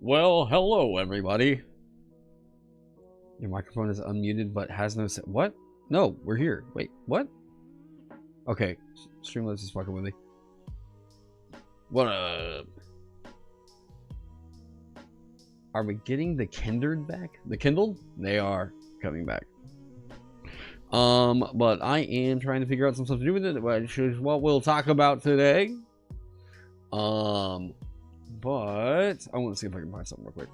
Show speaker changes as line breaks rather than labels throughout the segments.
Well, hello everybody. Your microphone is unmuted but has no what? No, we're here. Wait, what? Okay, Streamlabs is fucking with me. What up? Are we getting the Kindred back? The Kindle? They are coming back. But I am trying to figure out some stuff to do with it, which is what we'll talk about today. But I want to see if I can find something real quick.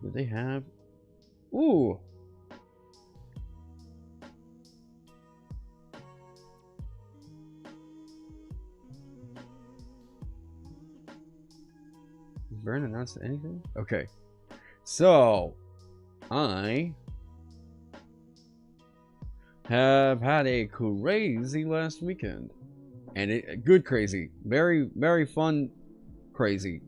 Do they have? Ooh. Has Baron announced anything? Okay. So, I have had a crazy last weekend. And good crazy. Very, very fun crazy.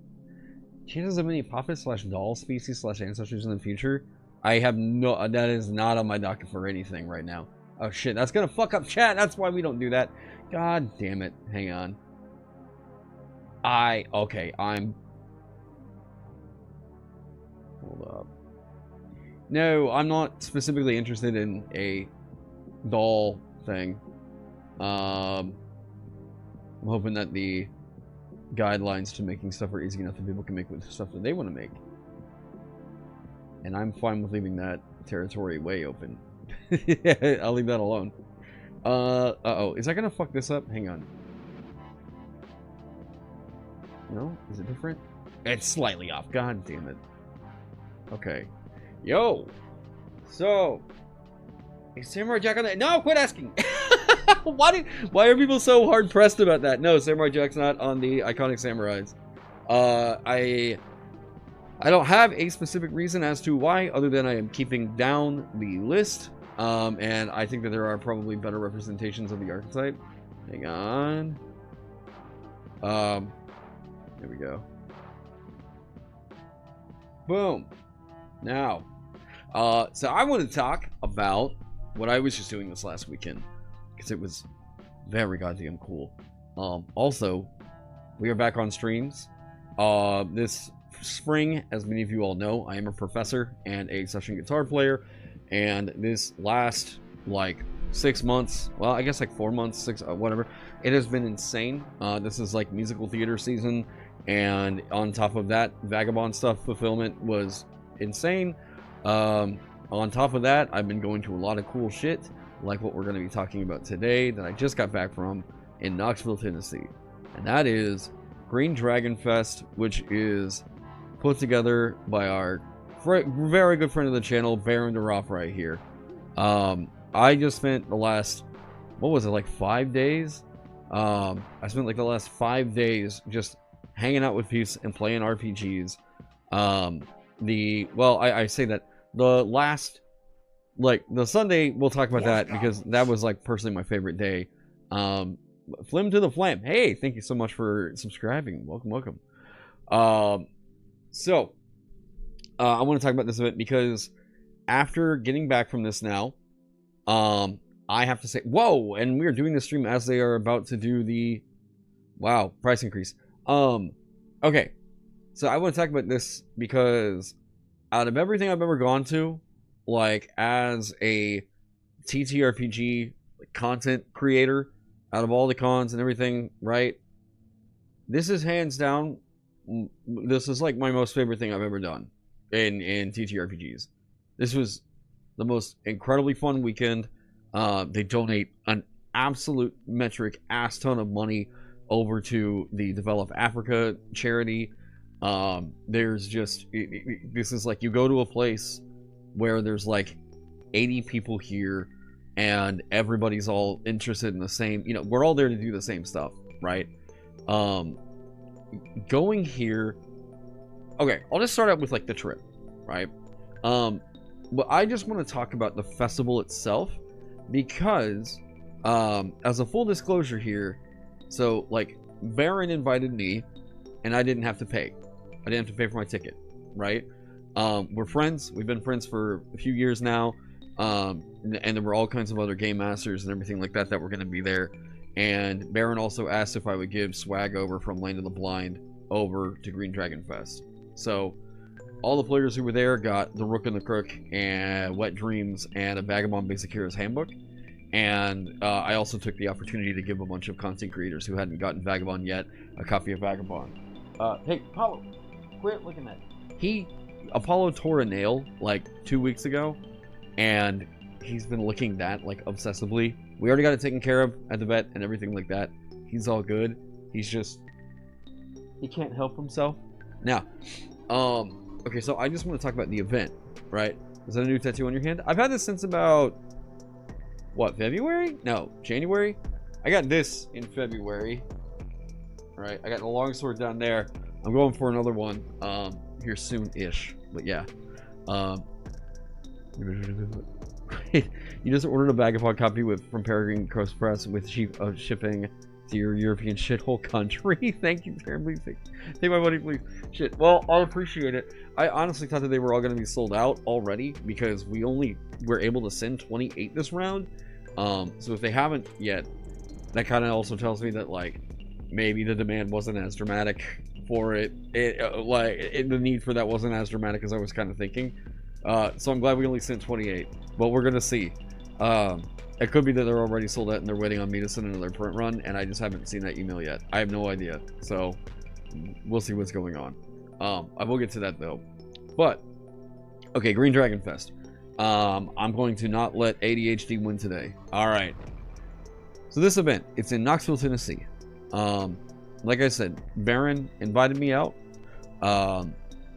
Chances of any puppet / doll species / ancestors in the future? I have no, that is not on my docket for anything right now. Oh shit, that's gonna fuck up chat. That's why we don't do that. God damn it. Hang on. Okay, hold up. No, I'm not specifically interested in a doll thing. I'm hoping that the guidelines to making stuff are easy enough that people can make with stuff that they want to make. And I'm fine with leaving that territory way open. I'll leave that alone. Uh-oh. Is that gonna fuck this up? Hang on. No? Is it different? It's slightly off. God damn it. Okay. Yo! So... is Samurai Jack on that? No! Quit asking! Why are people so hard pressed about that? No, Samurai Jack's not on the iconic samurais. I don't have a specific reason as to why, other than I am keeping down the list. And I think that there are probably better representations of the archetype. Hang on. There we go. Boom. Now, so I want to talk about what I was just doing this last weekend, because it was very goddamn cool. Also, we are back on streams. This spring, as many of you all know, I am a professor and a session guitar player, and this last, like, 6 months, well, I guess like 4 months, 6, whatever, it has been insane. This is like musical theater season, and on top of that, Vagabond stuff fulfillment was insane. On top of that, I've been going to a lot of cool shit, like what we're going to be talking about today, that I just got back from in Knoxville, Tennessee. And that is Green Dragonfest, which is put together by our very good friend of the channel, Baron right here. I just spent the last, what was it, like 5 days? I spent like the last 5 days just hanging out with peeps and playing RPGs. I say that the last, like, the Sunday, we'll talk about that, because that was, like, personally my favorite day. Flim to the Flam. Hey, thank you so much for subscribing. Welcome. I want to talk about this a bit, because after getting back from this now, I have to say, whoa, and we are doing this stream as they are about to do the, wow, price increase. Okay, so I want to talk about this because out of everything I've ever gone to, like, as a TTRPG content creator, out of all the cons and everything, right, this is hands down, this is like my most favorite thing I've ever done in TTRPGs. This was the most incredibly fun weekend. They donate an absolute metric ass ton of money over to the Develop Africa charity. There's just, this is like, you go to a place where there's like 80 people here and everybody's all interested in the same, you know, we're all there to do the same stuff, right? Going here, okay, I'll just start out with like the trip, right? But I just want to talk about the festival itself, because as a full disclosure here, so like Baron invited me and I didn't have to pay. I didn't have to pay for my ticket, right? We're friends. We've been friends for a few years now, And there were all kinds of other game masters and everything like that that were going to be there. And Baron also asked if I would give swag over from Land of the Blind over to Green Dragon Fest. So all the players who were there got the Rook and the Crook and Wet Dreams and a Vagabond Basic Heroes Handbook. And I also took the opportunity to give a bunch of content creators who hadn't gotten Vagabond yet a copy of Vagabond. Hey, Apollo, quit looking at it. Apollo tore a nail like 2 weeks ago, and he's been licking that like obsessively. We already got it taken care of at the vet and everything like that. He's all good. He can't help himself. Now, okay, so I just want to talk about the event, right? Is that a new tattoo on your hand? I've had this since about, what, February? No, January? I got this in February. Right, I got the longsword down there. I'm going for another one here soon-ish. But yeah. You just ordered a Vagabond copy from Peregrine Coast Press with shipping to your European shithole country. Thank you terribly. Take my money, please. Shit. Well, I'll appreciate it. I honestly thought that they were all going to be sold out already because we only were able to send 28 this round. So if they haven't yet, that kind of also tells me that like maybe the demand wasn't as dramatic for it. The need for that wasn't as dramatic as I was kind of thinking. So I'm glad we only sent 28, but we're gonna see. It could be that they're already sold out and they're waiting on me to send another print run, and I just haven't seen that email yet. I have no idea, so we'll see what's going on. I will get to that though. But okay, Green Dragon Fest. I'm going to not let ADHD win today. All right. So this event, it's in Knoxville, Tennessee. Like I said, Baron invited me out.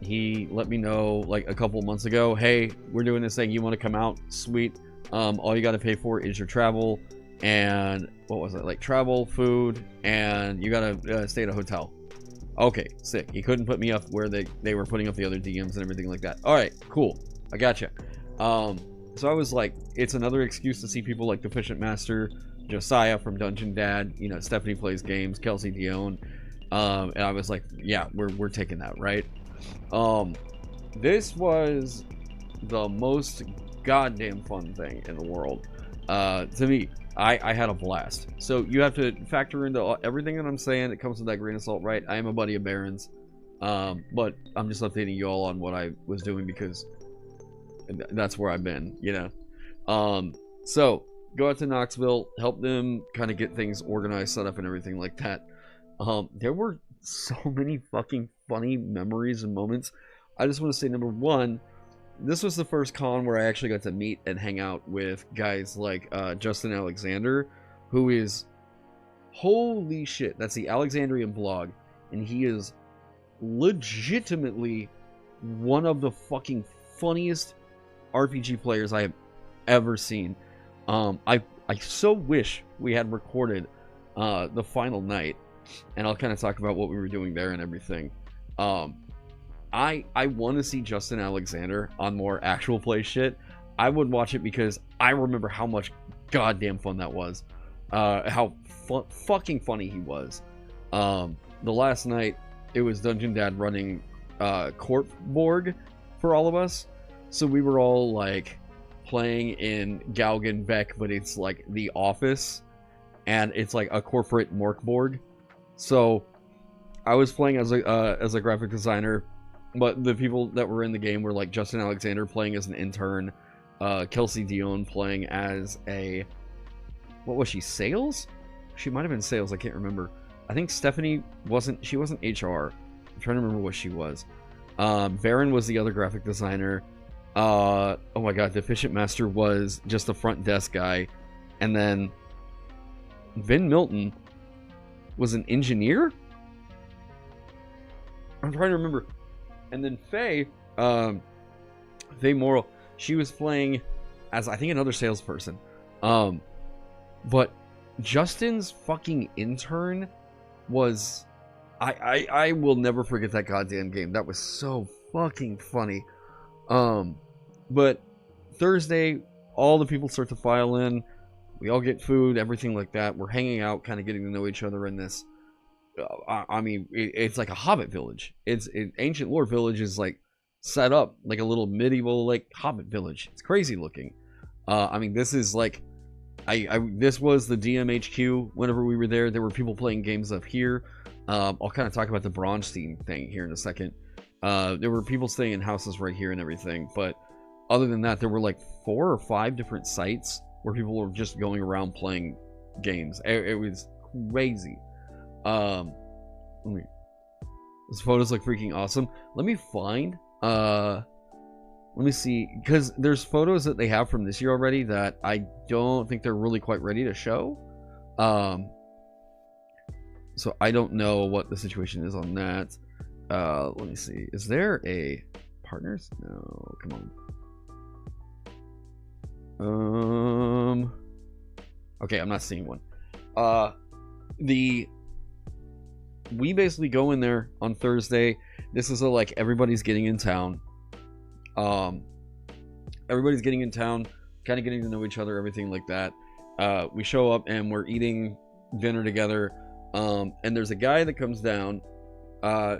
He let me know like a couple months ago, hey, we're doing this thing, you want to come out? Sweet. All you got to pay for is your travel and what was it, like travel, food, and you got to stay at a hotel. Okay, sick. He couldn't put me up where they were putting up the other DMs and everything like that. All right, cool, I gotcha. So I was like, it's another excuse to see people like Deficient Master, Josiah from Dungeon Dad, you know, Stephanie Plays Games, Kelsey Dion, and I was like, yeah, we're taking that, right? This was the most goddamn fun thing in the world. To me, I had a blast. So you have to factor into everything that I'm saying. It comes with that grain of salt, right? I am a buddy of Baron's, but I'm just updating you all on what I was doing because that's where I've been, you know. So go out to Knoxville, help them kind of get things organized, set up, and everything like that. There were so many fucking funny memories and moments. I just want to say, number one, this was the first con where I actually got to meet and hang out with guys like Justin Alexander, who is, holy shit, that's the Alexandrian blog, and he is legitimately one of the fucking funniest RPG players I have ever seen. I so wish we had recorded the final night, and I'll kind of talk about what we were doing there and everything. I want to see Justin Alexander on more actual play shit. I would watch it because I remember how much goddamn fun that was. How fucking funny he was. The last night, it was Dungeon Dad running Corp Borg for all of us. So we were all like playing in Galgan Beck, but it's like the office. And it's like a corporate Morkborg. So I was playing as a graphic designer. But the people that were in the game were like Justin Alexander playing as an intern, Kelsey Dion playing as a, what was she, sales? She might have been sales, I can't remember. I think Stephanie wasn't HR. I'm trying to remember what she was. Baron was the other graphic designer. Oh my god, Deficient Master was just the front desk guy. And then Vin Milton was an engineer? I'm trying to remember. And then Faye Moral, she was playing as, I think, another salesperson. But Justin's fucking intern was, I will never forget that goddamn game. That was so fucking funny. But Thursday, all the people start to file in. We all get food, everything like that. We're hanging out, kind of getting to know each other in this. I mean, it's like a Hobbit village. It's Ancient Lore Village is like set up like a little medieval like Hobbit village. It's crazy looking. I mean, this is like, this was the DMHQ. Whenever we were there were people playing games up here. I'll kind of talk about the Bronstein thing here in a second. There were people staying in houses right here and everything, but other than that, there were like 4 or 5 different sites where people were just going around playing games. It was crazy. This photos look freaking awesome. Let me find, let me see, because there's photos that they have from this year already that I don't think they're really quite ready to show. So I don't know what the situation is on that. Let me see. Is there a partners? No, come on. Okay, I'm not seeing one. We basically go in there on Thursday. This is like everybody's getting in town. Everybody's getting in town, kind of getting to know each other, everything like that. We show up and we're eating dinner together. And there's a guy that comes down,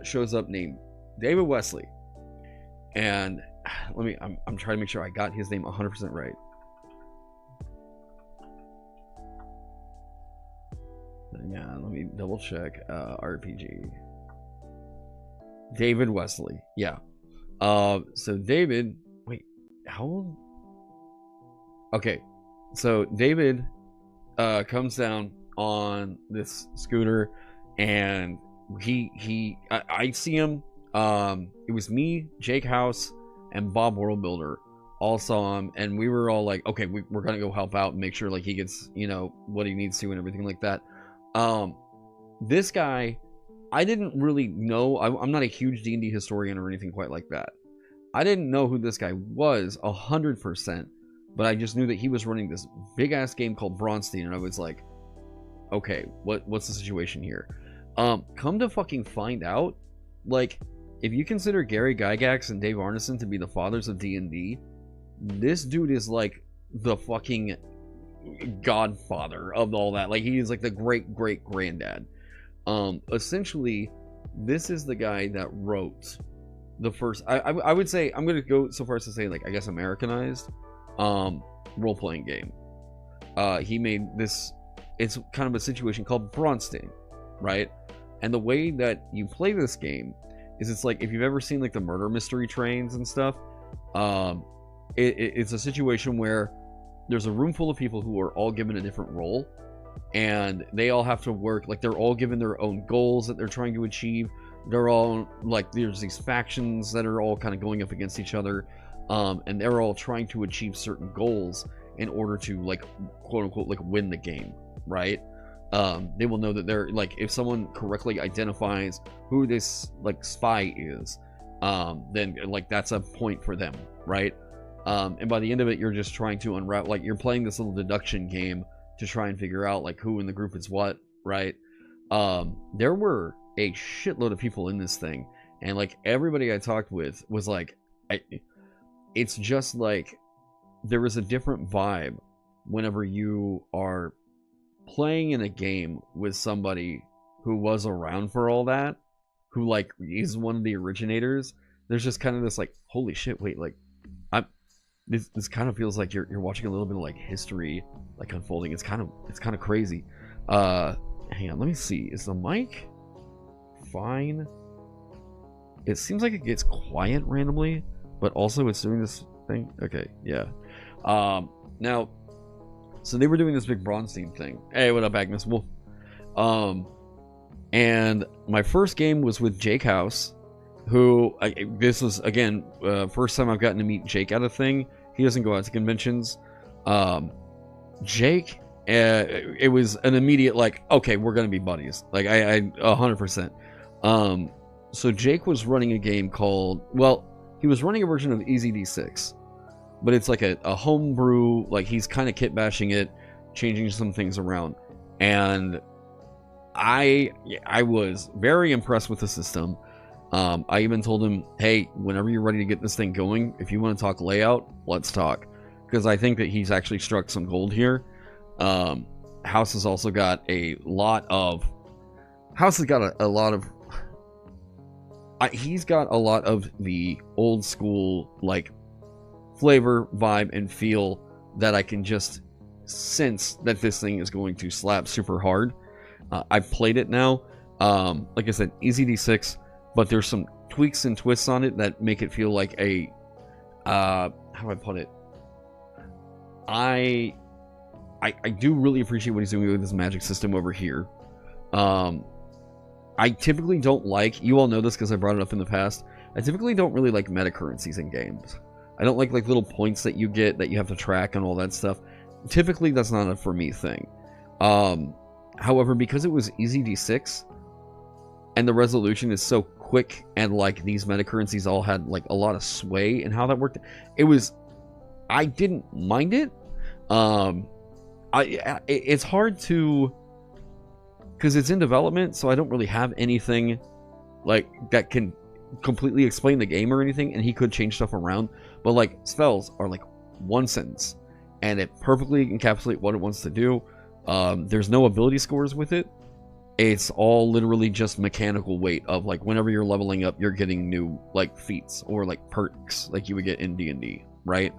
shows up named David Wesley. And I'm trying to make sure I got his name 100% right. Yeah, let me double check. RPG. David Wesley. Yeah. So David, wait, how old? Okay. So David comes down on this scooter, and I see him. It was me, Jake House, and Bob Worldbuilder all saw him, and we were all like, okay, we're gonna go help out and make sure like he gets, you know, what he needs to and everything like that. This guy, I didn't really know. I'm not a huge D&D historian or anything quite like that. I didn't know who this guy was 100%, but I just knew that he was running this big ass game called Bronstein, and I was like, okay, what's the situation here? Come to fucking find out, like, if you consider Gary Gygax and Dave Arneson to be the fathers of D&D, this dude is like the fucking godfather of all that. Like, he is like the great granddad. Essentially, this is the guy that wrote the first, I would say, I'm gonna go so far as to say, like, I guess Americanized role-playing game. He made this, it's kind of a situation called Bronstein, right? And the way that you play this game is, it's like, if you've ever seen like the murder mystery trains and stuff, it's a situation where there's a room full of people who are all given a different role, and they all have to work, like, they're all given their own goals that they're trying to achieve. They're all like, there's these factions that are all kind of going up against each other, and they're all trying to achieve certain goals in order to, like, quote unquote, like, win the game, right? They will know that they're like, if someone correctly identifies who this like spy is, then like that's a point for them, right? And by the end of it, you're just trying to unravel, like, you're playing this little deduction game to try and figure out like who in the group is what, right? There were a shitload of people in this thing, and like everybody I talked with was like, it's just like there is a different vibe whenever you are playing in a game with somebody who was around for all that, who like is one of the originators. There's just kind of this like, holy shit, wait, like, this kind of feels like you're watching a little bit of like history like unfolding. It's kind of crazy. Hang on, let me see, is the mic fine? It seems like it gets quiet randomly, but also it's doing this thing. Okay, yeah. Now, so they were doing this big Bronstein thing. Hey, what up, Agnes Wolf? And my first game was with Jake House, who, this was, again, first time I've gotten to meet Jake at a thing. He doesn't go out to conventions. Jake, it was an immediate, like, okay, we're going to be buddies. Like, I 100%. So Jake was running a game called, well, he was running a version of EZD6. But it's like a homebrew, like, he's kind of kit bashing it, changing some things around. And I was very impressed with the system. I even told him, hey, whenever you're ready to get this thing going, if you want to talk layout, let's talk. Because I think that he's actually struck some gold here. House has also got a lot of... House has got a lot of... he's got a lot of the old school, like, flavor, vibe, and feel that I can just sense that this thing is going to slap super hard. I've played it now. Like I said, easy D6, but there's some tweaks and twists on it that make it feel like a how do I put it? I do really appreciate what he's doing with this magic system over here. I typically don't like, you all know this because I brought it up in the past, I typically don't really like meta currencies in games. I don't like little points that you get that you have to track and all that stuff. Typically that's not a for me thing. However, because it was easy D6 and the resolution is so quick and like these meta currencies all had like a lot of sway in how that worked, I didn't mind it. It's hard to, because it's in development, so I don't really have anything like that can completely explain the game or anything, and he could change stuff around, but like spells are like one sentence and it perfectly encapsulates what it wants to do. There's no ability scores with it. It's all literally just mechanical weight of like whenever you're leveling up, you're getting new like feats or like perks like you would get in D&D, right?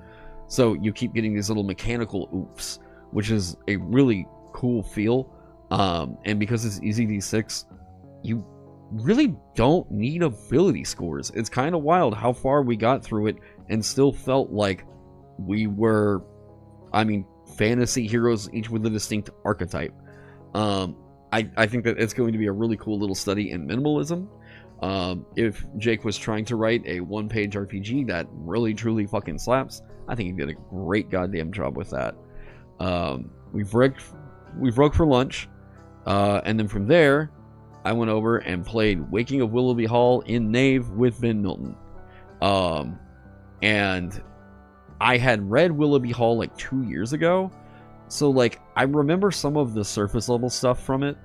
So you keep getting these little mechanical oops, which is a really cool feel. And because it's easy D6, you really don't need ability scores. It's kind of wild how far we got through it and still felt like we were, I mean, fantasy heroes, each with a distinct archetype. I think that it's going to be a really cool little study in minimalism. If Jake was trying to write a one-page RPG that really truly fucking slaps, I think he did a great goddamn job with that. We broke for lunch, and then from there I went over and played Waking of Willoughby Hall in Knave with Ben Milton. And I had read Willoughby Hall like 2 years ago, so like I remember some of the surface level stuff from it.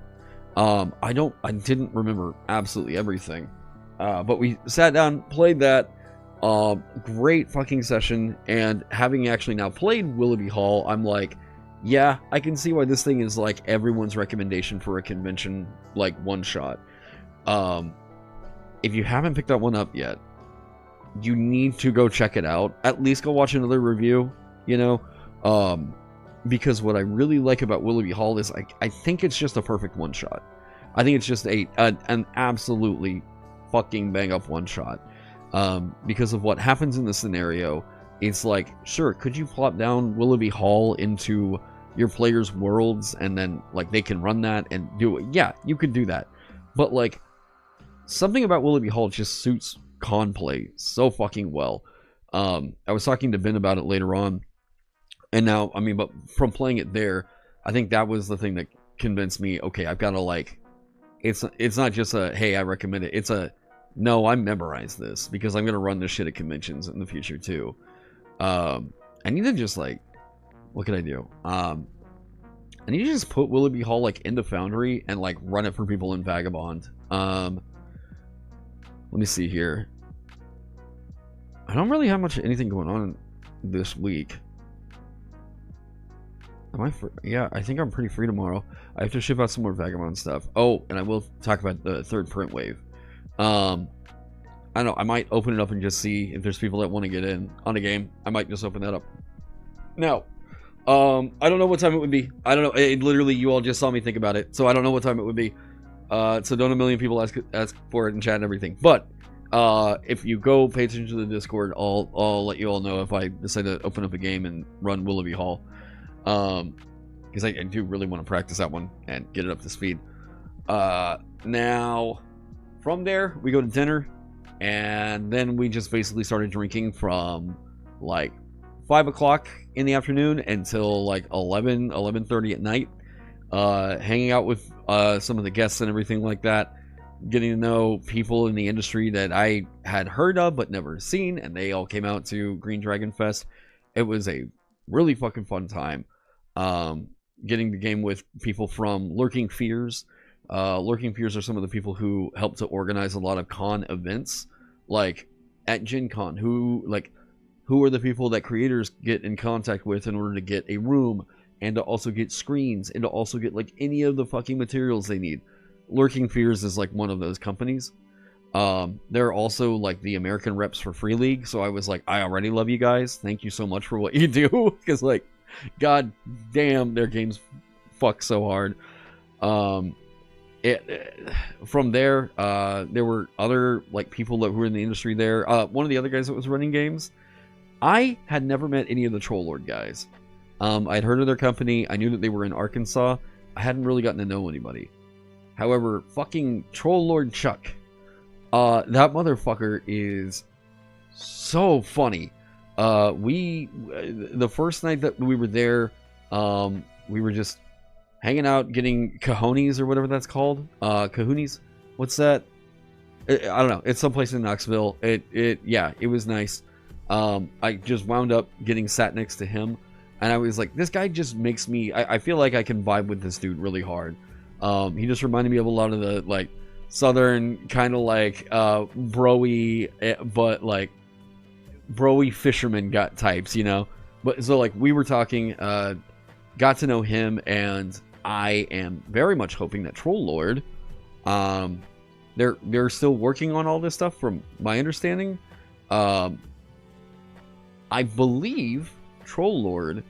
I didn't remember absolutely everything, but we sat down, played that. Great fucking session, and having actually now played Willoughby Hall, I'm like, yeah, I can see why this thing is like everyone's recommendation for a convention like one shot. If you haven't picked that one up yet, you need to go check it out. At least go watch another review, you know, because what I really like about Willoughby Hall is I think it's just a perfect one shot. I think it's just an absolutely fucking bang up one shot. Because of what happens in the scenario, it's like, sure, could you plop down Willoughby Hall into your players' worlds and then like they can run that and do it? Yeah, you could do that. But like, something about Willoughby Hall just suits con play so fucking well. I was talking to Ben about it later on, and now, I mean, but from playing it there, I think that was the thing that convinced me, okay, I've got to like, it's not just a, hey, I recommend it. It's a, no, I memorized this because I'm going to run this shit at conventions in the future too. I need to just like, what can I do? I need to just put Willoughby Hall like into Foundry and like run it for people in Vagabond. Let me see here. I don't really have much anything going on this week. Am I free? Yeah, I think I'm pretty free tomorrow. I have to ship out some more Vagabond stuff. Oh, and I will talk about the third print wave. I don't know, I might open it up and just see if there's people that want to get in on a game. I might just open that up. Now, I don't know what time it would be. I don't know. It literally, you all just saw me think about it, so I don't know what time it would be. So don't a million people ask for it in chat and everything. But if you go pay attention to the Discord, I'll let you all know if I decide to open up a game and run Willoughby Hall. Because I do really want to practice that one and get it up to speed. Now, from there, we go to dinner, and then we just basically started drinking from like 5 o'clock in the afternoon until like 11:30 at night, hanging out with some of the guests and everything like that, getting to know people in the industry that I had heard of but never seen, and they all came out to Green Dragonfest. It was a really fucking fun time. Getting to game with people from Lurking Fears. Lurking Fears are some of the people who help to organize a lot of con events, like at Gen Con. Who are the people that creators get in contact with in order to get a room, and to also get screens, and to also get like any of the fucking materials they need. Lurking Fears is like one of those companies. They're also like the American reps for Free League, so I was like, I already love you guys. Thank you so much for what you do, because like, God damn, their games fuck so hard. From there, there were other like people that were in the industry there. One of the other guys that was running games, I had never met any of the Troll Lord guys. I'd heard of their company. I knew that they were in Arkansas. I hadn't really gotten to know anybody. However, fucking Troll Lord Chuck, that motherfucker is so funny. The first night that we were there, we were just hanging out, getting cajones or whatever that's called. Cajones? What's that? I don't know. It's someplace in Knoxville. Yeah, it was nice. I just wound up getting sat next to him, and I was like, this guy just makes me, I feel like I can vibe with this dude really hard. He just reminded me of a lot of the, like, southern kind of like, bro-y, but like, bro-y fisherman got types, you know? But so like we were talking, got to know him, and I am very much hoping that Troll Lord, they're still working on all this stuff from my understanding. I believe Troll Lord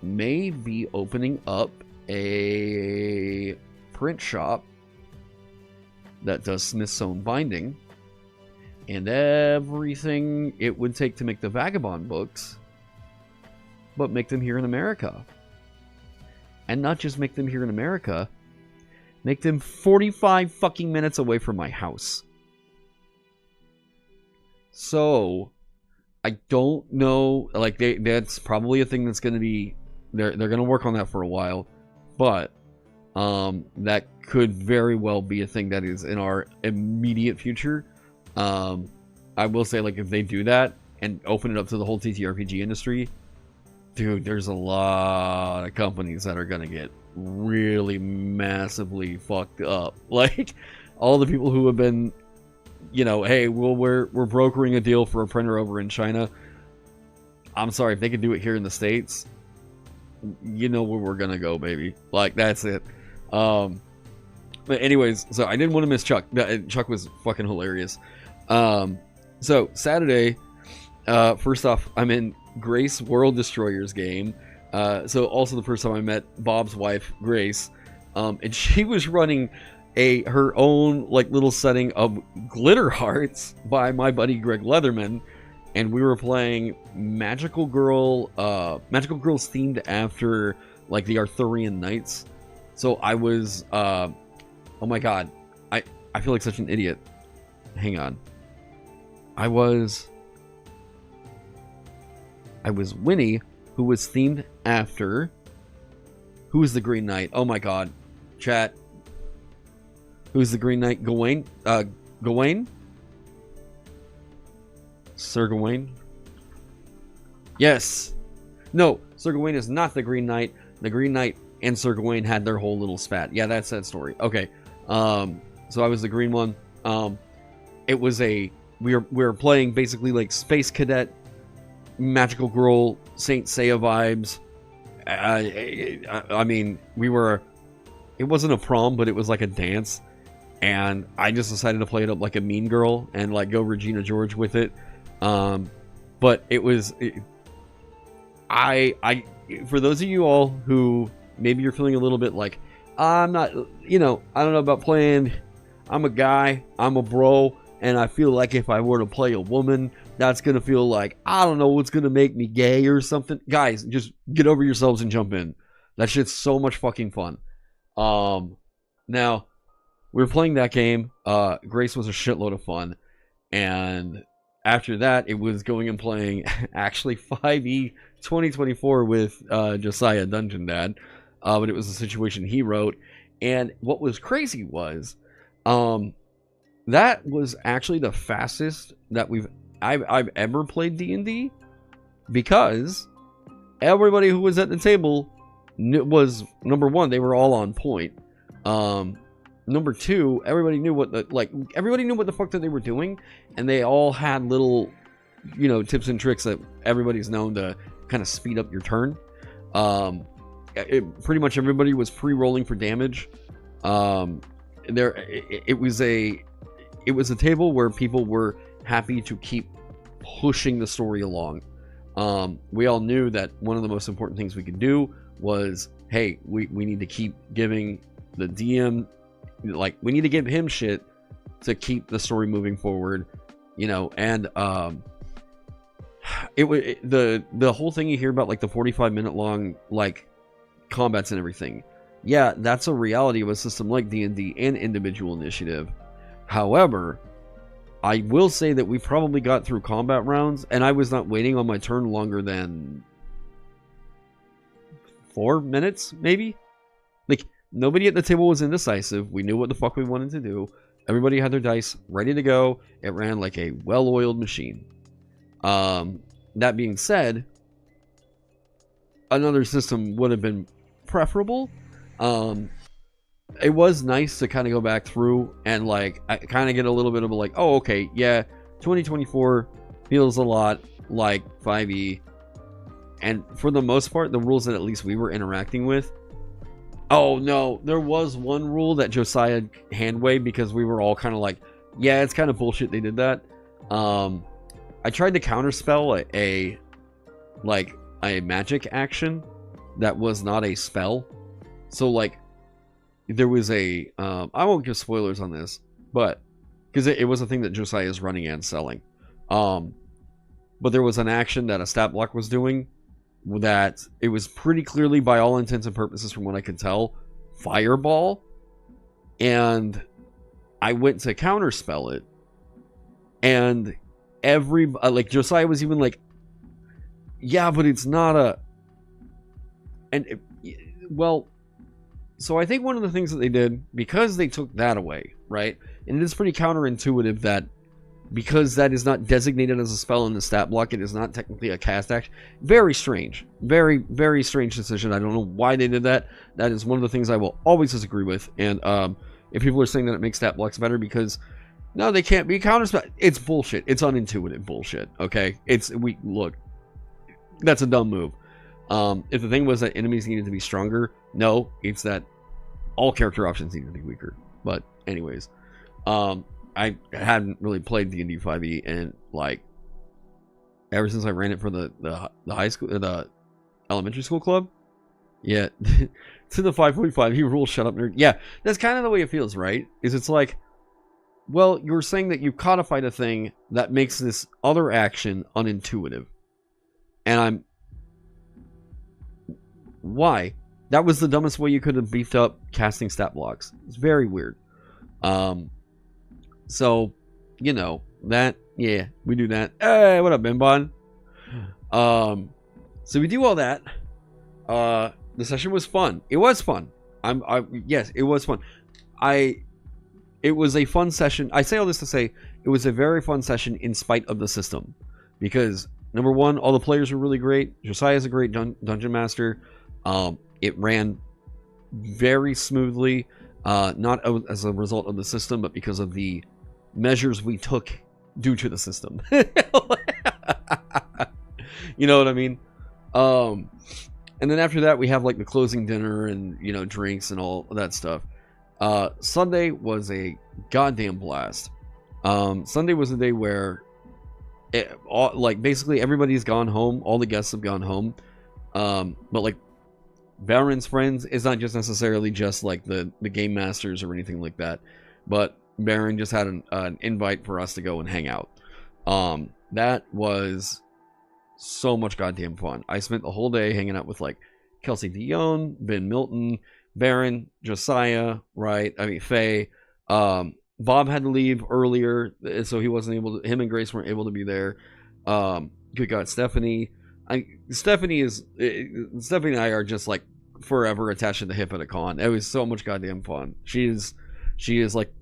may be opening up a print shop that does Smith's own binding and everything it would take to make the Vagabond books, but make them here in America. And not just make them here in America, make them 45 fucking minutes away from my house. So I don't know, like, that's probably a thing that's going to be, they're going to work on that for a while, but that could very well be a thing that is in our immediate future. I will say, like, if they do that and open it up to the whole TTRPG industry, dude, there's a lot of companies that are going to get really massively fucked up. Like, all the people who have been, you know, hey, well, we're brokering a deal for a printer over in China. I'm sorry, if they could do it here in the States, you know where we're gonna go, baby. Like, that's it. But anyways, so I didn't want to miss Chuck. Chuck was fucking hilarious. So Saturday, first off, I'm in Grace World Destroyer's game. So also the first time I met Bob's wife, Grace, and she was running her own like little setting of Glitter Hearts by my buddy Greg Leatherman, and we were playing Magical Girls themed after like the Arthurian Knights. So I was oh my god, I feel like such an idiot. Hang on. I was Winnie, who was themed after, who is the Green Knight? Oh my god, chat. Who's the Green Knight? Gawain? Gawain? Sir Gawain? Yes. No, Sir Gawain is not the Green Knight. The Green Knight and Sir Gawain had their whole little spat. Yeah, that's that story. Okay. So I was the green one. It was we were playing basically like Space Cadet, Magical Girl, Saint Seiya vibes. I mean, it wasn't a prom, but it was like a dance. And I just decided to play it up like a mean girl and like go Regina George with it. But it was, for those of you all who maybe you're feeling a little bit like, I'm not, you know, I don't know about playing, I'm a guy, I'm a bro, and I feel like if I were to play a woman, that's going to feel like, I don't know, what's going to make me gay or something. Guys, just get over yourselves and jump in. That shit's so much fucking fun. Now, we were playing that game. Grace was a shitload of fun. And after that, it was going and playing actually 5e 2024 with Josiah Dungeon Dad. But it was a situation he wrote. And what was crazy was that was actually the fastest that I've ever played D&D, because everybody who was at the table was, number one, they were all on point. Number two, everybody knew what the fuck that they were doing, and they all had little, you know, tips and tricks that everybody's known to kind of speed up your turn. Pretty much everybody was pre-rolling for damage. It was a table where people were happy to keep pushing the story along. we all knew that one of the most important things we could do was, hey, we need to keep giving the DM, like, we need to give him shit to keep the story moving forward, you know. And the whole thing you hear about, like the 45-minute long like combats and everything, yeah, that's a reality of a system like D&D and individual initiative. However, I will say that we probably got through combat rounds, and I was not waiting on my turn longer than 4 minutes, maybe. Like, nobody at the table was indecisive. We knew what the fuck we wanted to do. Everybody had their dice ready to go. It ran like a well-oiled machine. That being said, another system would have been preferable. It was nice to kind of go back through and like kind of get a little bit of a like, oh, okay, yeah, 2024 feels a lot like 5e. And for the most part, the rules that at least we were interacting with, oh no, there was one rule that Josiah hand-waved because we were all kind of like, yeah, it's kind of bullshit they did that. I tried to counterspell a magic action that was not a spell. So like, there was a I won't give spoilers on this, but because it was a thing that Josiah is running and selling. But there was an action that a stat block was doing that it was pretty clearly, by all intents and purposes, from what I could tell, fireball. And I went to counterspell it, and like Josiah was even like, yeah, but it's not a, and well, so I think one of the things that they did, because they took that away, right, and it is pretty counterintuitive that because that is not designated as a spell in the stat block, it is not technically a cast action. Very strange. Very, very strange decision. I don't know why they did that. That is one of the things I will always disagree with. And if people are saying that it makes stat blocks better because, no, they can't be counterspell, it's bullshit. It's unintuitive bullshit, okay? Look, that's a dumb move. If the thing was that enemies needed to be stronger, no, it's that all character options need to be weaker. But anyways, I hadn't really played D&D 5e, and like ever since I ran it for the high school, the elementary school club, yeah, to the 5.5, he rules shut up nerd. Yeah, that's kind of the way it feels, right? It's like, well, you're saying that you codified a thing that makes this other action unintuitive, and why? That was the dumbest way you could have beefed up casting stat blocks. It's very weird. So, you know, that, yeah, we do that. Hey, what up, Bimbon? So we do all that. The session was fun. It was fun. Yes, it was fun. It was a fun session. I say all this to say, it was a very fun session in spite of the system. Because, number one, all the players were really great. Josiah's a great dungeon master. It ran very smoothly. Not as a result of the system, but because of the measures we took due to the system. You know what I mean? And then after that, we have like the closing dinner and, you know, drinks and all that stuff. Sunday was a goddamn blast. Sunday was a day where like basically everybody's gone home. All the guests have gone home. But like Baron's friends, it's not just necessarily just like the game masters or anything like that, but Baron just had an invite for us to go and hang out. That was so much goddamn fun. I spent the whole day hanging out with like Kelsey Dion, Ben Milton, Baron, Josiah, right? I mean, Faye. Bob had to leave earlier, so he wasn't able to, him and Grace weren't able to be there. Good God, Stephanie. Stephanie and I are just like forever attached to the hip at a con. It was so much goddamn fun. She is like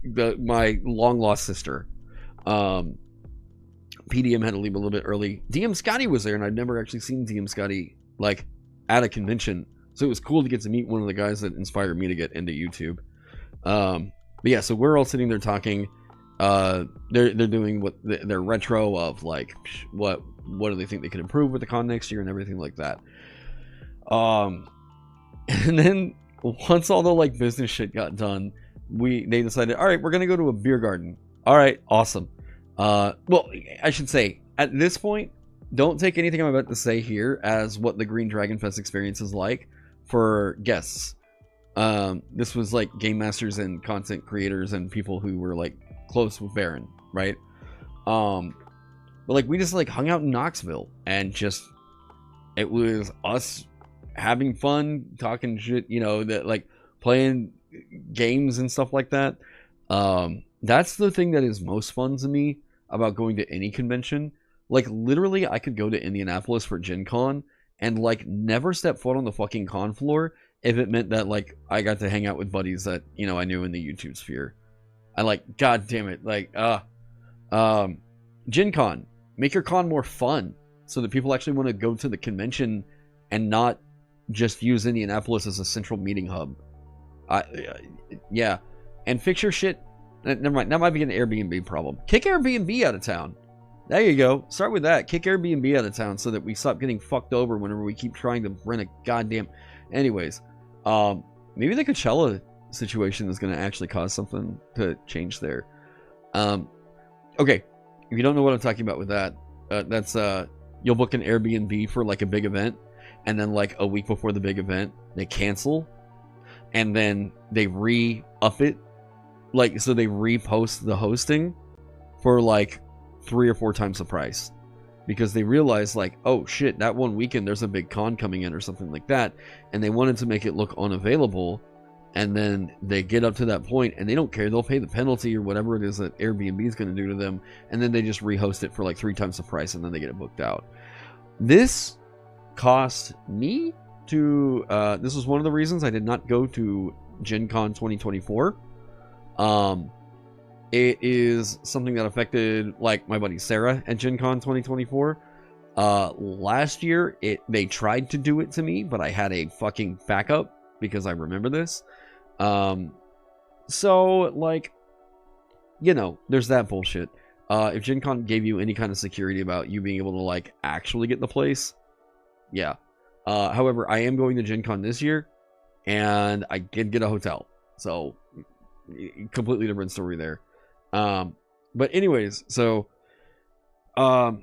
my long lost sister. PDM had to leave a little bit early. DM Scotty was there, and I'd never actually seen DM Scotty like at a convention, so it was cool to get to meet one of the guys that inspired me to get into YouTube. But yeah, so we're all sitting there talking. They're doing what their retro of like what do they think they can improve with the con next year and everything like that. And then once all the like business shit got done, they decided, all right, we're gonna go to a beer garden. All right, awesome. Well, I should say at this point don't take anything I'm about to say here as what the Green Dragonfest experience is like for guests. This was like game masters and content creators and people who were like close with Baron, right? But like we just like hung out in Knoxville and just it was us having fun, talking shit, you know, that like playing games and stuff like that. That's the thing that is most fun to me about going to any convention. Like literally I could go to Indianapolis for Gen Con and like never step foot on the fucking con floor if it meant that like I got to hang out with buddies that, you know, I knew in the YouTube sphere. I like, god damn it, like Gen Con, make your con more fun so that people actually want to go to the convention and not just use Indianapolis as a central meeting hub. Yeah, and fix your shit. Never mind, that might be an Airbnb problem. Kick Airbnb out of town. There you go. Start with that. Kick Airbnb out of town so that we stop getting fucked over whenever we keep trying to rent a goddamn... Anyways, maybe the Coachella situation is going to actually cause something to change there. Okay, if you don't know what I'm talking about with that, that's you'll book an Airbnb for like a big event, and then like a week before the big event, they cancel, and then they re-up it, like so they repost the hosting for like 3 or 4 times the price, because they realized like, oh shit, that one weekend there's a big con coming in or something like that, and they wanted to make it look unavailable, and then they get up to that point and they don't care, they'll pay the penalty or whatever it is that Airbnb is going to do to them, and then they just rehost it for like 3 times the price, and then they get it booked out. This cost me to this was one of the reasons I did not go to Gen Con 2024. It is something that affected like my buddy Sarah at Gen Con 2024. Last year they tried to do it to me, but I had a fucking backup because I remember this. So like, you know, there's that bullshit. If Gen Con gave you any kind of security about you being able to like actually get the place, yeah. However, I am going to Gen Con this year, and I did get a hotel, so completely different story there. But anyways, so so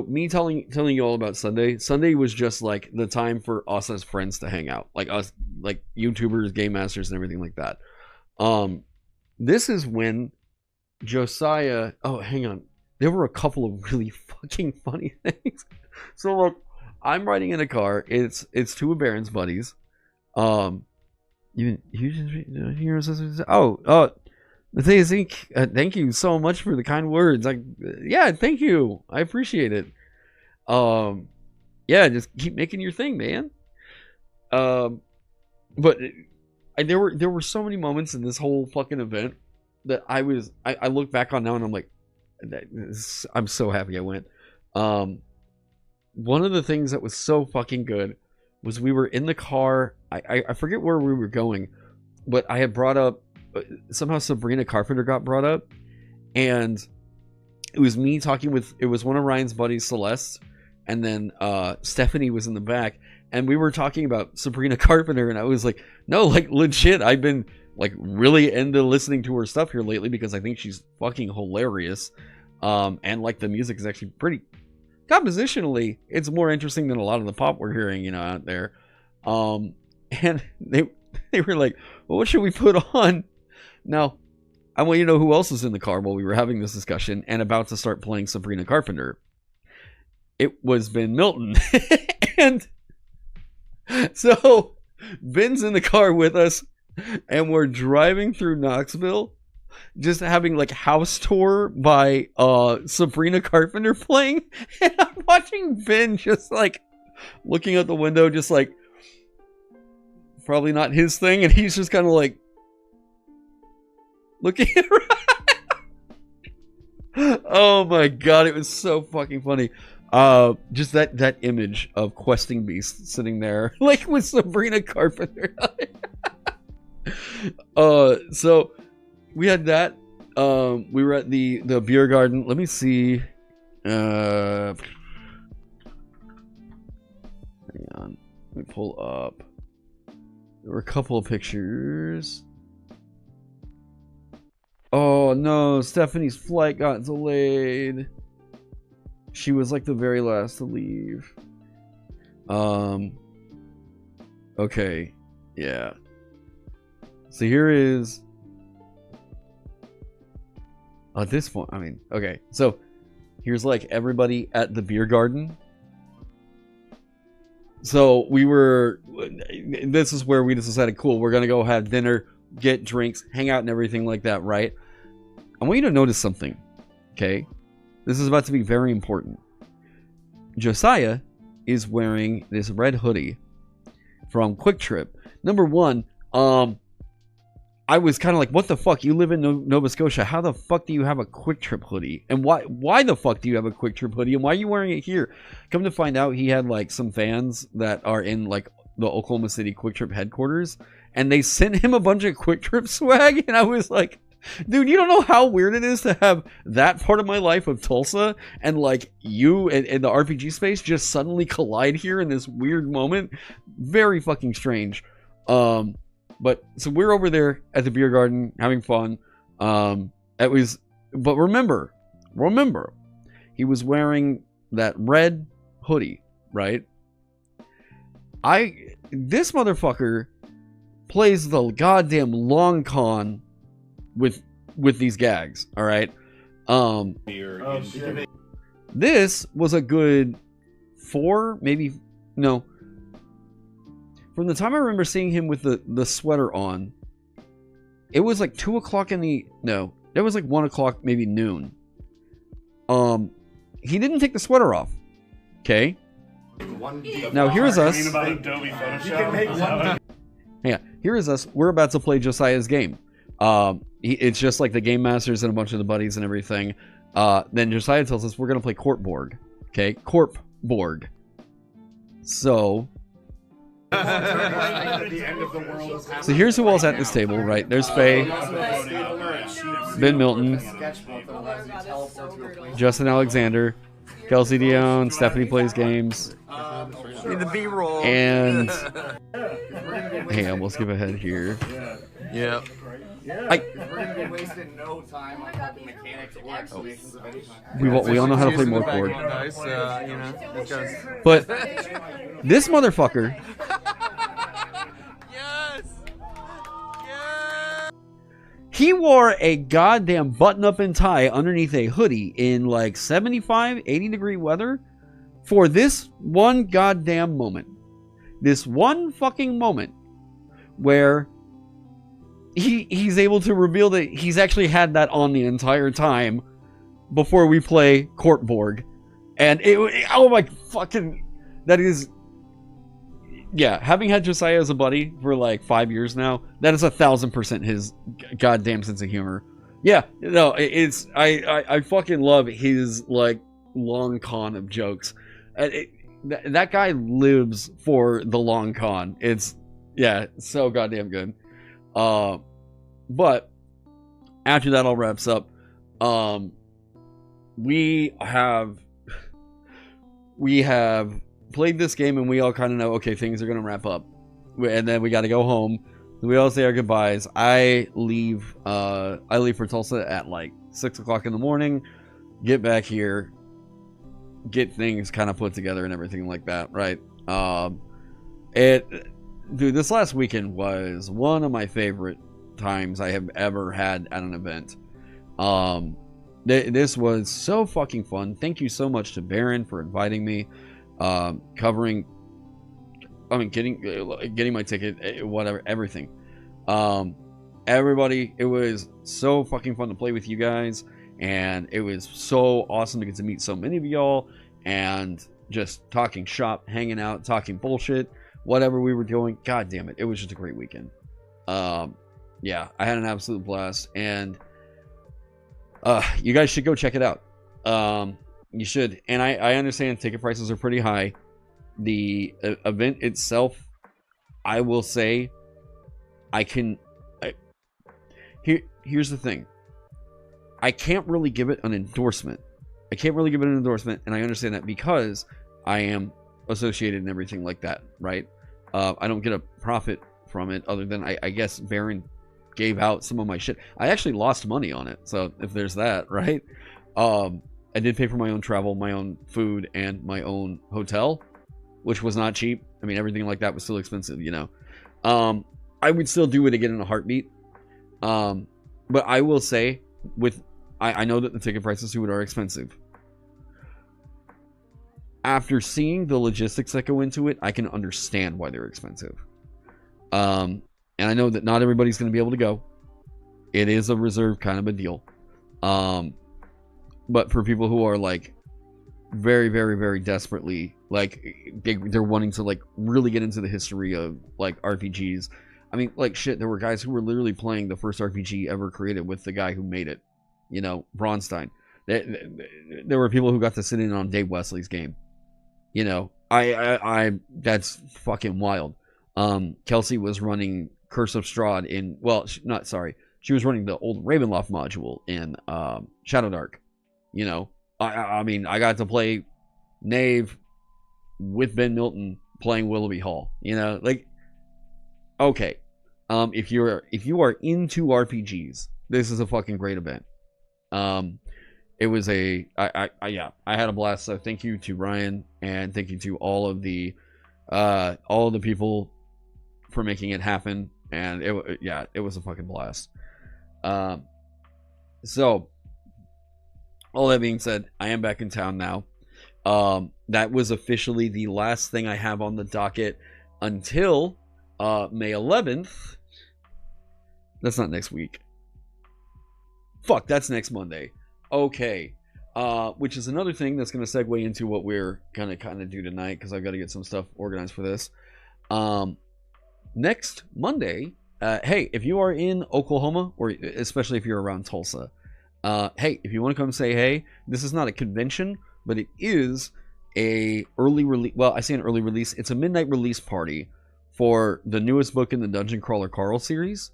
me telling you all about Sunday was just like the time for us as friends to hang out, like us, like YouTubers, game masters, and everything like that. This is when Josiah, oh hang on, there were a couple of really fucking funny things. So look, I'm riding in a car, it's 2 of Baron's buddies. The thing is, thank you so much for the kind words. Like, yeah, thank you. I appreciate it. Yeah, just keep making your thing, man. But there were so many moments in this whole fucking event that I look back on now and I'm like, I'm so happy I went. One of the things that was so fucking good was we were in the car. I forget where we were going, but I had brought up, somehow Sabrina Carpenter got brought up, and it was me talking with, it was one of Ryan's buddies, Celeste, and then Stephanie was in the back, and we were talking about Sabrina Carpenter, and I was like, no, like legit, I've been like really into listening to her stuff here lately because I think she's fucking hilarious, and like the music is actually pretty, compositionally it's more interesting than a lot of the pop we're hearing, you know, out there. And they were like, well, what should we put on? Now, I want you to know who else was in the car while we were having this discussion and about to start playing Sabrina Carpenter. It was Ben Milton. And so Ben's in the car with us, and we're driving through Knoxville, just having like house tour by Sabrina Carpenter playing, and I'm watching Ben just like looking out the window, just like probably not his thing, and he's just kind of like looking around. Oh my god, it was so fucking funny. Just that image of Questing Beast sitting there like with Sabrina Carpenter. So we had that. We were at the beer garden. Let me see. Hang on. Let me pull up. There were a couple of pictures. Oh no, Stephanie's flight got delayed. She was like the very last to leave. Okay. Yeah. So here is this one. I mean, okay. So here's like everybody at the beer garden. So we were, this is where we just decided, cool, we're going to go have dinner, get drinks, hang out and everything like that, right? I want you to notice something, okay? This is about to be very important. Josiah is wearing this red hoodie from Quick Trip. Number one, I was kind of like, what the fuck? You live in Nova Scotia. How the fuck do you have a Quick Trip hoodie? And why the fuck do you have a Quick Trip hoodie? And why are you wearing it here? Come to find out, he had like some fans that are in like the Oklahoma City Quick Trip headquarters, and they sent him a bunch of Quick Trip swag. And I was like, dude, you don't know how weird it is to have that part of my life of Tulsa and like you and the RPG space just suddenly collide here in this weird moment. Very fucking strange. But so we're over there at the beer garden having fun. But remember, he was wearing that red hoodie, right? This motherfucker plays the goddamn long con with these gags, all right? This was a good 4, maybe, no. From the time I remember seeing him with the sweater on, it was like 2 o'clock in the, no, it was like 1 o'clock, maybe noon. He didn't take the sweater off, okay? Now here's us. Yeah, here is us. We're about to play Josiah's game. It's just like the game masters and a bunch of the buddies and everything. Then Josiah tells us we're gonna play Corpborg. Okay, Corpborg. So here's who all's at this table, right? There's Faye, Ben Milton, Justin Alexander, Kelsey Dion, Stephanie plays games,
the B-roll,
and hey, we'll skip ahead here.
Yeah.
We're
gonna be wasting no time on the mechanics or explanations of any kind.
We all know how to play Morkborg.
You know,
But this motherfucker,
yes.
he wore a goddamn button-up and tie underneath a hoodie in like 75, 80 degree weather for this one goddamn moment. This one fucking moment where he's able to reveal that he's actually had that on the entire time before we play Corpborg. And oh my fucking, that is, yeah, having had Josiah as a buddy for like 5 years now, that is 1,000% his goddamn sense of humor. Yeah, no, I fucking love his like long con of jokes. That guy lives for the long con. It's, yeah, so goddamn good. But after that all wraps up, we have played this game and we all kind of know, okay, things are gonna wrap up, and then we got to go home. We all say our goodbyes. I leave for Tulsa at like 6 o'clock in the morning. Get back here, get things kind of put together and everything like that, right? Dude, this last weekend was one of my favorite times I have ever had at an event. This was so fucking fun. Thank you so much to Baron for inviting me, getting my ticket, whatever, everything. Everybody, it was so fucking fun to play with you guys, and it was so awesome to get to meet so many of y'all and just talking shop, hanging out, talking bullshit. Whatever we were doing, god damn it, it was just a great weekend. Yeah, I had an absolute blast, and you guys should go check it out. You should, and I understand ticket prices are pretty high. The event itself, I will say, here's the thing. I can't really give it an endorsement. And I understand that because I am associated and everything like that, right? I don't get a profit from it other than I guess Baron gave out some of my shit. I actually lost money on it, so if there's that, right? I did pay for my own travel, my own food, and my own hotel, which was not cheap. I mean, everything like that was still expensive, you know. I would still do it again in a heartbeat. But I will say, I know that the ticket prices to it are expensive. After seeing the logistics that go into it, I can understand why they're expensive. And I know that not everybody's going to be able to go. It is a reserve kind of a deal. But for people who are like very, very, very desperately, like they're wanting to like really get into the history of like RPGs. I mean, like shit, there were guys who were literally playing the first RPG ever created with the guy who made it. You know, Bronstein. There were people who got to sit in on Dave Wesley's game. You know, I that's fucking wild. Kelsey was running Curse of Strahd in, well, she was running the old Ravenloft module in Shadowdark. You know, I mean, I got to play Knave with Ben Milton playing Willoughby Hall. You know, like, okay, if you are into RPGs, this is a fucking great event. It was I had a blast. So thank you to Ryan and thank you to all of the people for making it happen. And it was a fucking blast. So all that being said, I am back in town now. That was officially the last thing I have on the docket until May 11th. That's not next week. Fuck, that's next Monday. Okay. Which is another thing that's going to segue into what we're going to kind of do tonight, because I've got to get some stuff organized for this. Next Monday, hey, if you are in Oklahoma, or especially if you're around Tulsa, hey, if you want to come say hey, this is not a convention, but it is a early release. Well, I say an early release. It's a midnight release party for the newest book in the Dungeon Crawler Carl series.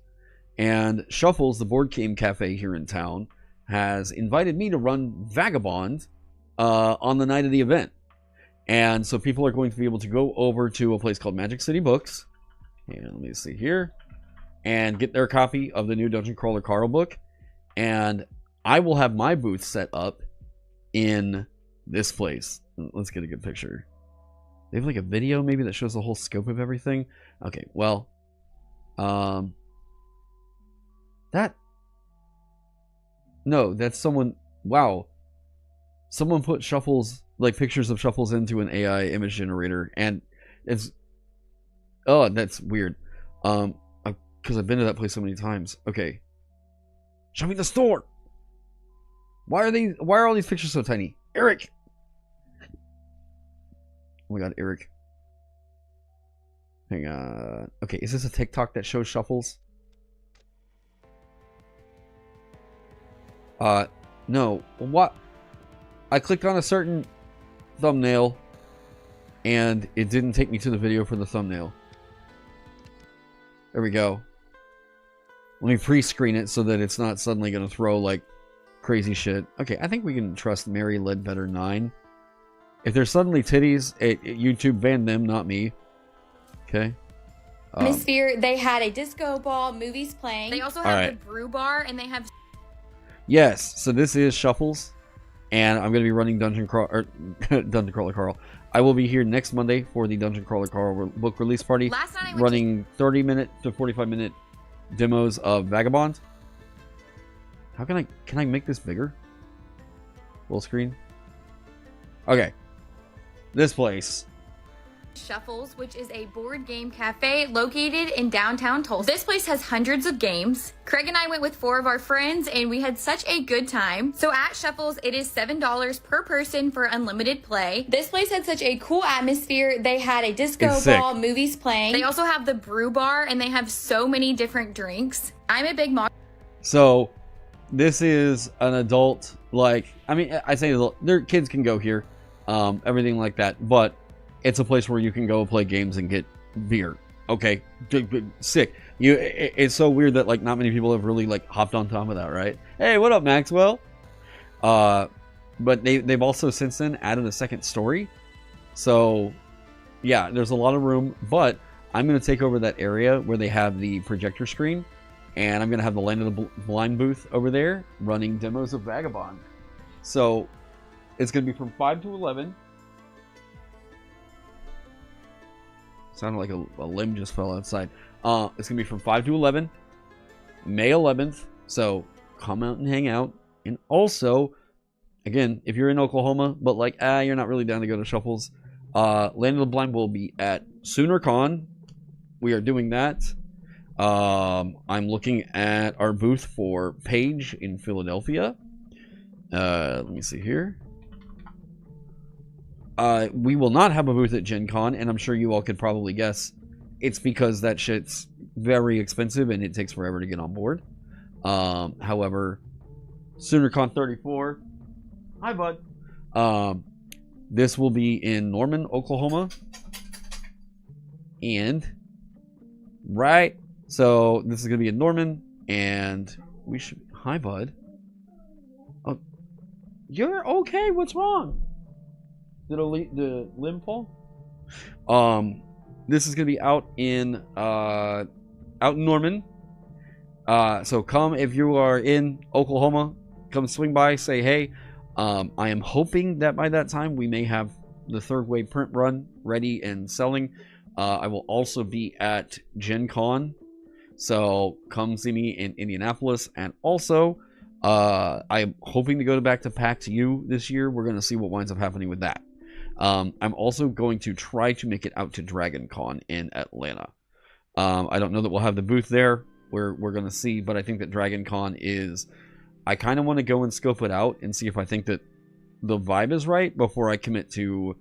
And Shuffles, the board game cafe here in town, has invited me to run Vagabond on the night of the event. And so people are going to be able to go over to a place called Magic City Books. And let me see here. And get their copy of the new Dungeon Crawler Carl book. And I will have my booth set up in this place. Let's get a good picture. They have like a video maybe that shows the whole scope of everything. Okay, well. No, that's someone. Wow. Someone put Shuffles, like pictures of Shuffles into an AI image generator. And it's. Oh, that's weird. Because I've been to that place so many times. Okay. Show me the store! Why are all these pictures so tiny? Eric! Oh my god, Eric. Hang on. Okay, is this a TikTok that shows Shuffles? No. What? I clicked on a certain thumbnail and it didn't take me to the video for the thumbnail. There we go. Let me pre-screen it so that it's not suddenly going to throw like crazy shit. Okay, I think we can trust Mary Ledbetter 9. If there's suddenly titties, YouTube ban them, not me. Okay.
Atmosphere, they had a disco ball, movies playing. They also have the brew bar, and they have...
Yes, so this is Shuffles, and I'm going to be running Dungeon Crawler Carl. I will be here next Monday for the Dungeon Crawler Carl book release party, running 30-minute to 45-minute demos of Vagabond. How can I make this bigger? Full screen. Okay. This place.
Shuffles, which is a board game cafe located in downtown Tulsa. This place has hundreds of games. Craig and I went with 4 of our friends and we had such a good time. So at Shuffles, it is $7 per person for unlimited play. This place had such a cool atmosphere. They had a disco ball, movies playing. They also have the brew bar and they have so many different drinks. I'm a big
So this is an adult, like, I mean, I say adult, their kids can go here, everything like that, but it's a place where you can go play games and get beer. Okay, sick. It's so weird that like not many people have really like hopped on top of that, right? Hey, what up, Maxwell? But they've also since then added a second story. So yeah, there's a lot of room. But I'm gonna take over that area where they have the projector screen, and I'm gonna have the Land of the Blind booth over there running demos of Vagabond. So It's going to be from 5 to 11. Sounded like a limb just fell outside. It's going to be from 5 to 11, May 11th. So come out and hang out. And also, again, if you're in Oklahoma, but like, you're not really down to go to Shuffles, Land of the Blind will be at SoonerCon. We are doing that. I'm looking at our booth for Page in Philadelphia. Let me see here. We will not have a booth at Gen Con, and I'm sure you all could probably guess it's because that shit's very expensive and it takes forever to get on board. However, SoonerCon 34. Hi, bud. This will be in Norman, Oklahoma. And, right, so this is going to be in Norman, and we should... Hi, bud. Oh, you're okay, what's wrong? Did the limb fall? This is going to be out in Norman. So come if you are in Oklahoma, come swing by, say hey. I am hoping that by that time we may have the third wave print run ready and selling. I will also be at Gen Con, so come see me in Indianapolis. And also, I'm hoping to go back to PAX U this year. We're going to see what winds up happening with that. I'm also going to try to make it out to Dragon Con in Atlanta. I don't know that we'll have the booth there. We're going to see, but I think that Dragon Con is... I kind of want to go and scope it out and see if I think that the vibe is right before I commit to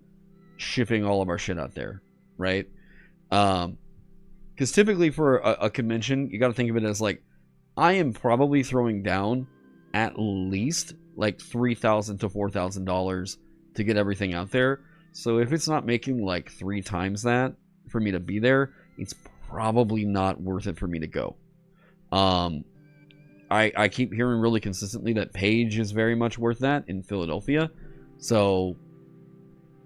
shipping all of our shit out there, right? Because typically for a convention, you got to think of it as like, I am probably throwing down at least like $3,000 to $4,000 to get everything out there. So if it's not making like 3 times that for me to be there, it's probably not worth it for me to go. I keep hearing really consistently that Page is very much worth that in Philadelphia. So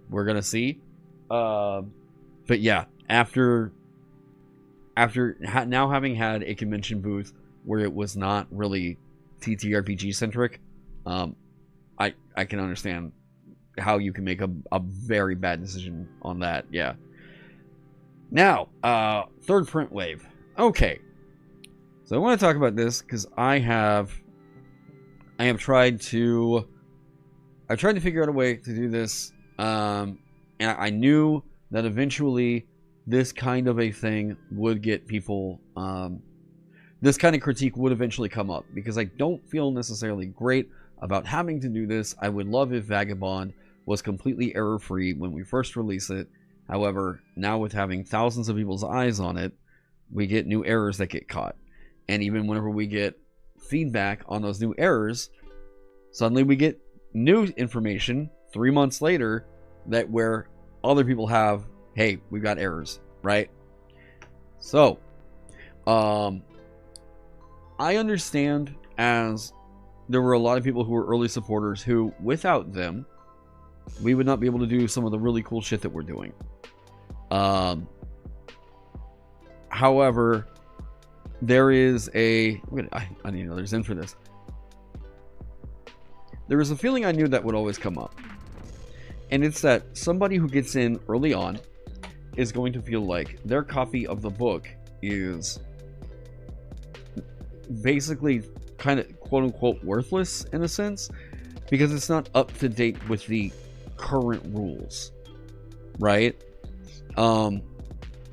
we're going to see. But yeah, after now having had a convention booth where it was not really TTRPG centric, I can understand how you can make a very bad decision on that. Yeah. Now, third print wave. Okay. So I want to talk about this because I have tried to figure out a way to do this, and I knew that eventually this kind of a thing would get people, this kind of critique would eventually come up, because I don't feel necessarily great about having to do this. I would love if Vagabond was completely error-free when we first release it. However, now with having thousands of people's eyes on it, we get new errors that get caught. And even whenever we get feedback on those new errors, suddenly we get new information 3 months later that where other people have, hey, we've got errors, right? So, I understand as there were a lot of people who were early supporters who, without them, we would not be able to do some of the really cool shit that we're doing. However, there is a... I need another Zine for this. There was a feeling I knew that would always come up. And it's that somebody who gets in early on is going to feel like their copy of the book is basically kind of quote-unquote worthless in a sense, because it's not up to date with the current rules, right? Now,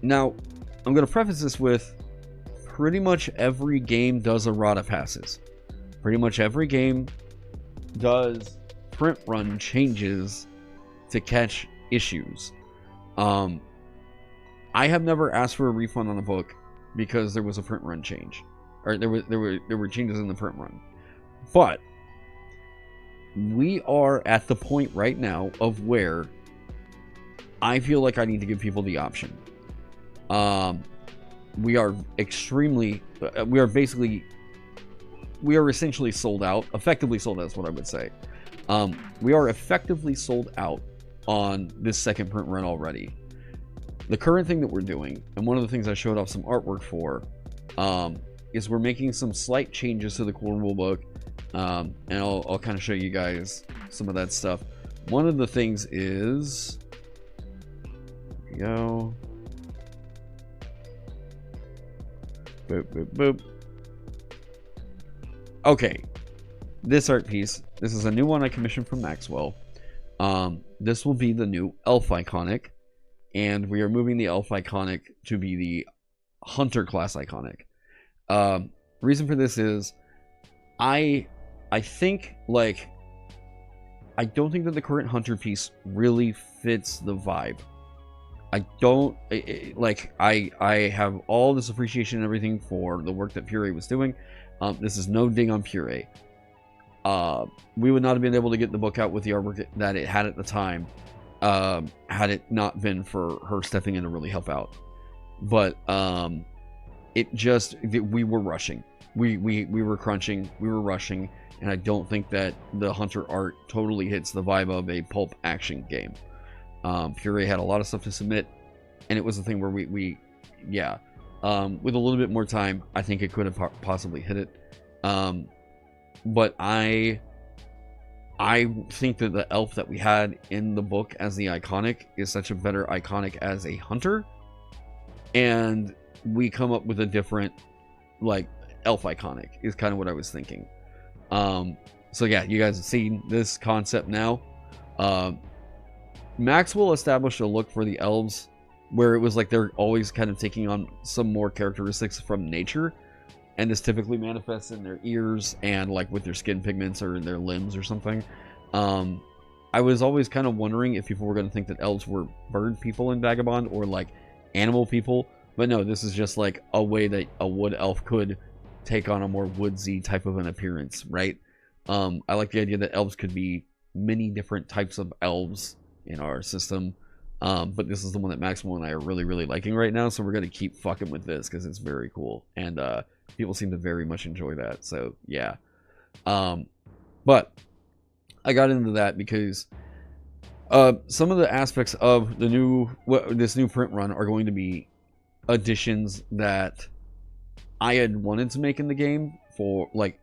I'm going to preface this with pretty much every game does errata passes. Pretty much every game does print run changes to catch issues. I have never asked for a refund on a book because there was a print run change, or there were changes in the print run. But we are at the point right now of where I feel like I need to give people the option. We are essentially sold out. Effectively sold out is what I would say. We are effectively sold out on this second print run already. The current thing that we're doing, and one of the things I showed off some artwork for, is we're making some slight changes to the core rulebook, and I'll kind of show you guys some of that stuff. one of the things is, here we go. Boop, boop, boop. Okay, this art piece. This is a new one I commissioned from Maxwell. This will be the new elf iconic, and we are moving the elf iconic to be the hunter class iconic. Reason for this is, I think, like, I don't think that the current hunter piece really fits the vibe. I don't I have all this appreciation and everything for the work that Puree was doing. This is no ding on Puree. We would not have been able to get the book out with the artwork that it had at the time, had it not been for her stepping in to really help out. But we were rushing. We were crunching. We were rushing, and I don't think that the hunter art totally hits the vibe of a pulp action game. Puree had a lot of stuff to submit, and it was a thing where with a little bit more time, I think it could have possibly hit it. But I think that the elf that we had in the book as the iconic is such a better iconic as a hunter, and we come up with a different, like, elf iconic is kind of what I was thinking. So yeah, you guys have seen this concept now. Maxwell established a look for the elves where it was like they're always kind of taking on some more characteristics from nature, and this typically manifests in their ears and like with their skin pigments or their limbs or something. I was always kind of wondering if people were going to think that elves were bird people in Vagabond or like animal people, but no, this is just like a way that a wood elf could take on a more woodsy type of an appearance, right? I like the idea that elves could be many different types of elves in our system, but this is the one that Maxwell and I are really liking right now, so we're going to keep fucking with this because it's very cool, and people seem to very much enjoy that, so yeah. But I got into that because some of the aspects of the this new print run are going to be additions that I had wanted to make in the game, for like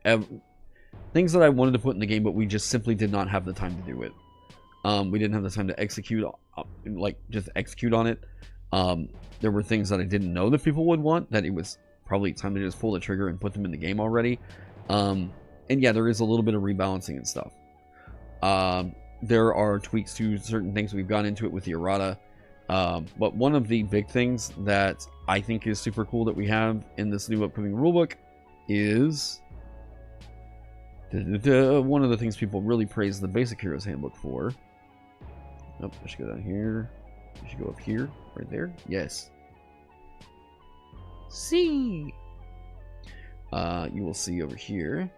things that I wanted to put in the game, but we just simply did not have the time to do it. We didn't have the time to execute, just execute on it. There were things that I didn't know that people would want, that it was probably time to just pull the trigger and put them in the game already. And yeah, there is a little bit of rebalancing and stuff. There are tweaks to certain things. We've gone into it with the errata. But one of the big things that I think is super cool that we have in this new upcoming rulebook is one of the things people really praise the Basic Heroes Handbook for. Nope, I should go down here. I should go up here, right there. Yes. See. You will see over here,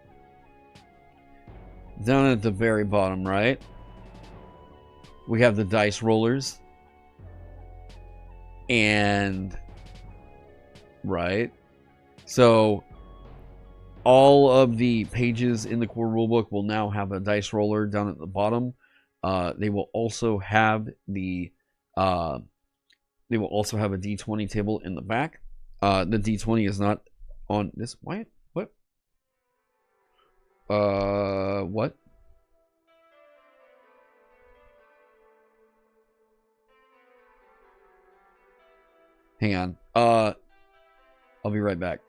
down at the very bottom right, we have the dice rollers. And right, so all of the pages in the core rulebook will now have a dice roller down at the bottom. They will also have a D20 table in the back. The D20 is not on this. What? What? Hang on. I'll be right back.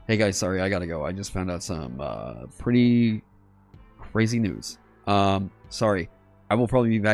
Hey guys, sorry, I gotta go. I just found out some pretty crazy news. Sorry. I will probably be back